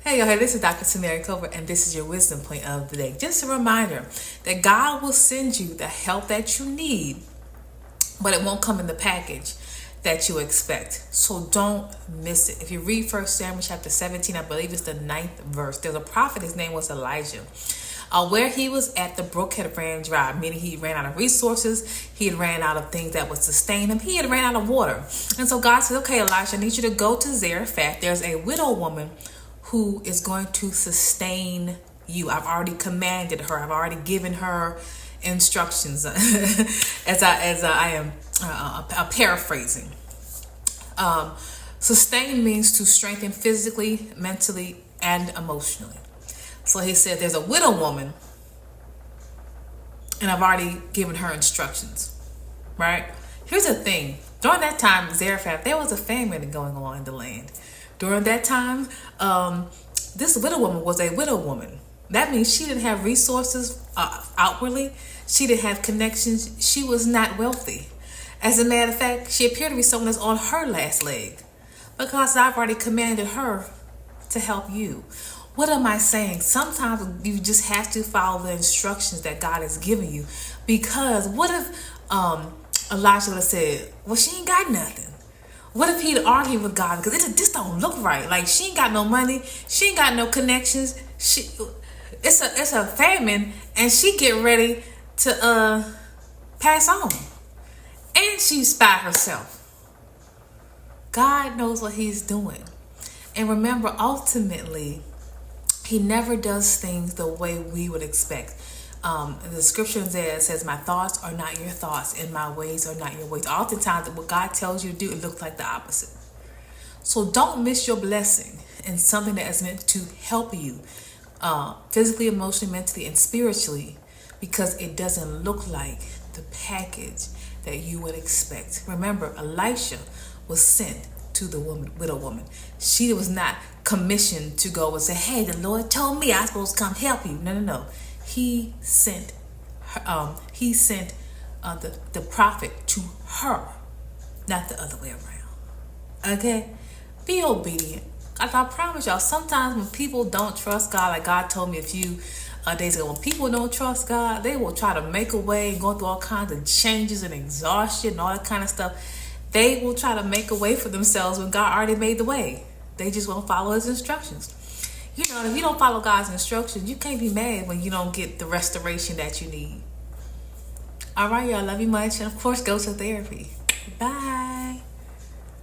Hey, y'all, hey, this is Dr. Tamara Cover, and this is your wisdom point of the day. Just a reminder that God will send you the help that you need, but it won't come in the package that you expect. So don't miss it. If you read 1 Samuel chapter 17, I believe it's the 9th verse, there's a prophet, his name was Elijah. Where he was at, the brook had ran dry, meaning he ran out of resources, he had ran out of things that would sustain him, he had ran out of water. And so God said, okay, Elijah, I need you to go to Zarephath. There's a widow woman who is going to sustain you. I've already commanded her. I've already given her instructions as I am paraphrasing. Sustain means to strengthen physically, mentally, and emotionally. So he said there's a widow woman and I've already given her instructions, right? Here's the thing. During that time, Zarephath, there was a famine going on in the land. During that time, this widow woman was a widow woman. That means she didn't have resources outwardly. She didn't have connections. She was not wealthy. As a matter of fact, she appeared to be someone that's on her last leg, because I've already commanded her to help you. What am I saying? Sometimes you just have to follow the instructions that God has given you. Because what if Elijah would have said, well, she ain't got nothing? What if he'd argued with God? Because it just don't look right. Like, she ain't got no money. She ain't got no connections. It's a famine, and she get ready to pass on. And she's by herself. God knows what he's doing. And remember, ultimately, he never does things the way we would expect. The scripture there says, my thoughts are not your thoughts and my ways are not your ways. Oftentimes, what God tells you to do, it looks like the opposite. So don't miss your blessing in something that is meant to help you physically, emotionally, mentally, and spiritually, because it doesn't look like the package that you would expect. Remember, Elisha was sent to the widow woman. She was not commissioned to go and say, hey, the Lord told me I'm supposed to come help you. No. He sent her, the prophet to her, not the other way around. Okay? Be obedient. I promise y'all, sometimes when people don't trust God, like God told me a few days ago, when people don't trust God, they will try to make a way and go through all kinds of changes and exhaustion and all that kind of stuff. They will try to make a way for themselves when God already made the way. They just won't follow his instructions. You know, if you don't follow God's instructions, you can't be mad when you don't get the restoration that you need. All right, y'all. Love you much. And, of course, go to therapy. Bye.